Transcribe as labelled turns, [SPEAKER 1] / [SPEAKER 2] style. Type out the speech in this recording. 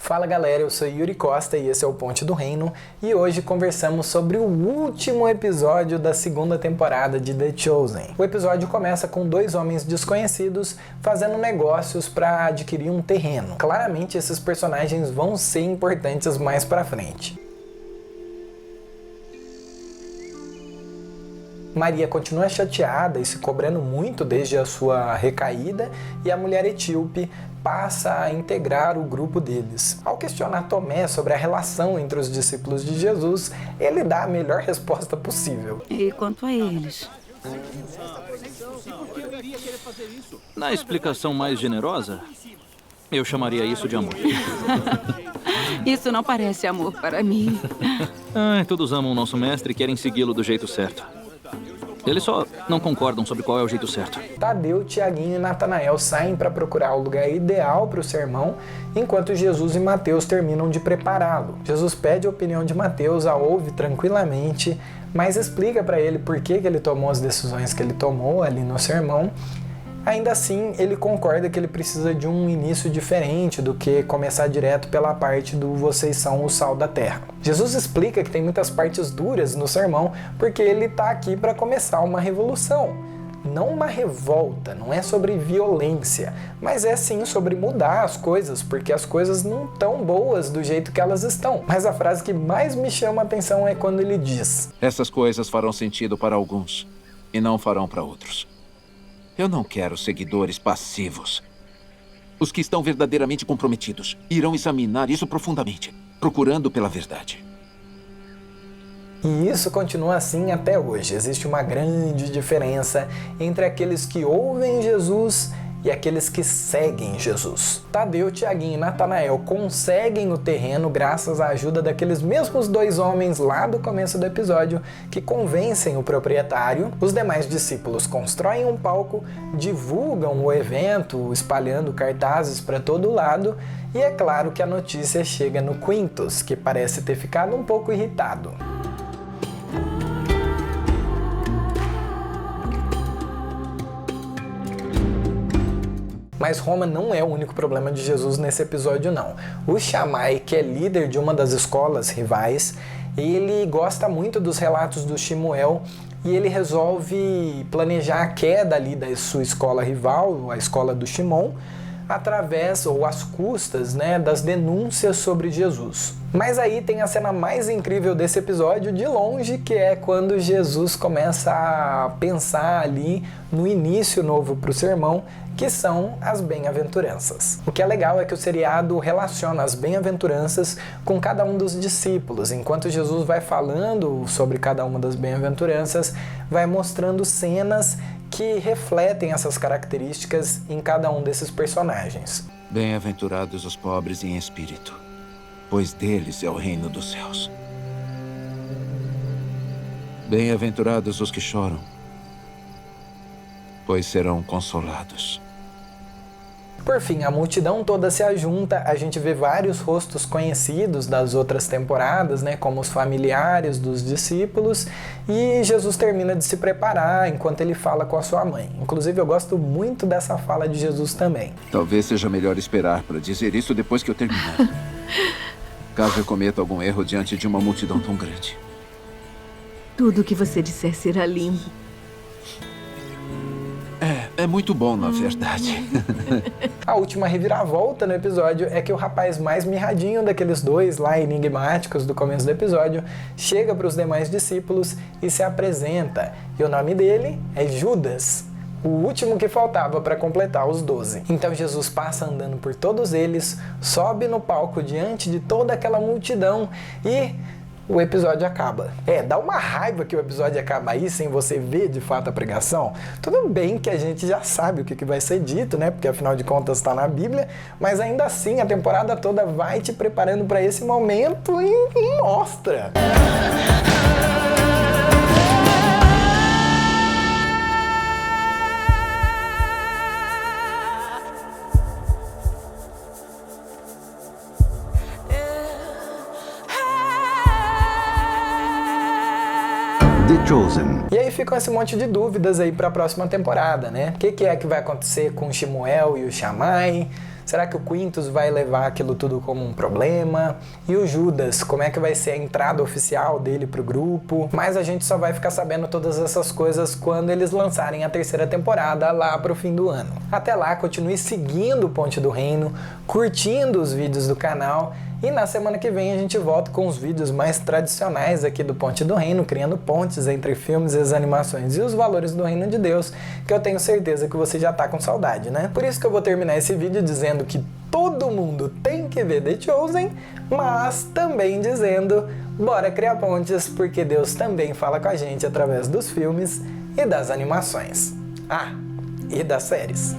[SPEAKER 1] Fala galera, eu sou Yuri Costa e esse é o Ponte do Reino e hoje conversamos sobre o último episódio da segunda temporada de The Chosen. O episódio começa com dois homens desconhecidos fazendo negócios para adquirir um terreno. Claramente esses personagens vão ser importantes mais pra frente. Maria continua chateada e se cobrando muito desde a sua recaída e a mulher etíope passa a integrar o grupo deles. Ao questionar Tomé sobre a relação entre os discípulos de Jesus, ele dá a melhor resposta possível.
[SPEAKER 2] E quanto a eles?
[SPEAKER 3] Na explicação mais generosa, eu chamaria isso de amor.
[SPEAKER 2] Isso não parece amor para mim.
[SPEAKER 3] Todos amam o nosso mestre e querem segui-lo do jeito certo. Eles só não concordam sobre qual é o jeito certo.
[SPEAKER 1] Tadeu, Tiaguinho e Natanael saem para procurar o lugar ideal para o sermão, enquanto Jesus e Mateus terminam de prepará-lo. Jesus pede a opinião de Mateus, a ouve tranquilamente, mas explica para ele por que ele tomou as decisões que ele tomou ali no sermão. Ainda assim, ele concorda que ele precisa de um início diferente do que começar direto pela parte do vocês são o sal da terra. Jesus explica que tem muitas partes duras no sermão porque ele está aqui para começar uma revolução. Não uma revolta, não é sobre violência, mas é sim sobre mudar as coisas, porque as coisas não estão boas do jeito que elas estão. Mas a frase que mais me chama a atenção é quando ele diz:
[SPEAKER 4] essas coisas farão sentido para alguns e não farão para outros. Eu não quero seguidores passivos. Os que estão verdadeiramente comprometidos irão examinar isso profundamente, procurando pela verdade.
[SPEAKER 1] E isso continua assim até hoje. Existe uma grande diferença entre aqueles que ouvem Jesus e aqueles que seguem Jesus. Tadeu, Tiaguinho e Natanael conseguem o terreno graças à ajuda daqueles mesmos dois homens lá do começo do episódio que convencem o proprietário. Os demais discípulos constroem um palco, divulgam o evento, espalhando cartazes para todo lado, e é claro que a notícia chega no Quintus, que parece ter ficado um pouco irritado. Mas Roma não é o único problema de Jesus nesse episódio, não. O Shammai, que é líder de uma das escolas rivais, ele gosta muito dos relatos do Shemuel e ele resolve planejar a queda ali da sua escola rival, a escola do Shimon, através ou às custas, das denúncias sobre Jesus. Mas aí tem a cena mais incrível desse episódio de longe, que é quando Jesus começa a pensar ali no início novo para o sermão, que são as bem-aventuranças. O que é legal é que o seriado relaciona as bem-aventuranças com cada um dos discípulos. Enquanto Jesus vai falando sobre cada uma das bem-aventuranças, vai mostrando cenas que refletem essas características em cada um desses personagens.
[SPEAKER 4] Bem-aventurados os pobres em espírito, pois deles é o reino dos céus. Bem-aventurados os que choram, pois serão consolados.
[SPEAKER 1] Por fim, a multidão toda se ajunta, a gente vê vários rostos conhecidos das outras temporadas, como os familiares dos discípulos, e Jesus termina de se preparar enquanto ele fala com a sua mãe. Inclusive, eu gosto muito dessa fala de Jesus também.
[SPEAKER 4] Talvez seja melhor esperar para dizer isso depois que eu terminar. Caso eu cometa algum erro diante de uma multidão tão grande.
[SPEAKER 2] Tudo o que você disser será lindo.
[SPEAKER 4] É muito bom, na verdade.
[SPEAKER 1] A última reviravolta no episódio é que o rapaz mais mirradinho daqueles dois lá enigmáticos do começo do episódio chega para os demais discípulos e se apresenta. E o nome dele é Judas, o último que faltava para completar os 12. Então Jesus passa andando por todos eles, sobe no palco diante de toda aquela multidão e o episódio acaba. Dá uma raiva que o episódio acaba aí sem você ver de fato a pregação. Tudo bem que a gente já sabe o que vai ser dito, porque afinal de contas está na Bíblia, mas ainda assim a temporada toda vai te preparando para esse momento e mostra.
[SPEAKER 5] The Chosen.
[SPEAKER 1] E aí ficam esse monte de dúvidas aí para a próxima temporada, O que é que vai acontecer com o Shemuel e o Shammai? Será que o Quintus vai levar aquilo tudo como um problema? E o Judas, como é que vai ser a entrada oficial dele pro grupo? Mas a gente só vai ficar sabendo todas essas coisas quando eles lançarem a terceira temporada lá pro fim do ano. Até lá, continue seguindo o Ponte do Reino, curtindo os vídeos do canal, e na semana que vem a gente volta com os vídeos mais tradicionais aqui do Ponte do Reino, criando pontes entre filmes e as animações e os valores do Reino de Deus, que eu tenho certeza que você já tá com saudade, né? Por isso que eu vou terminar esse vídeo dizendo que todo mundo tem que ver The Chosen, mas também dizendo, bora criar pontes, porque Deus também fala com a gente através dos filmes e das animações. Ah, e das séries.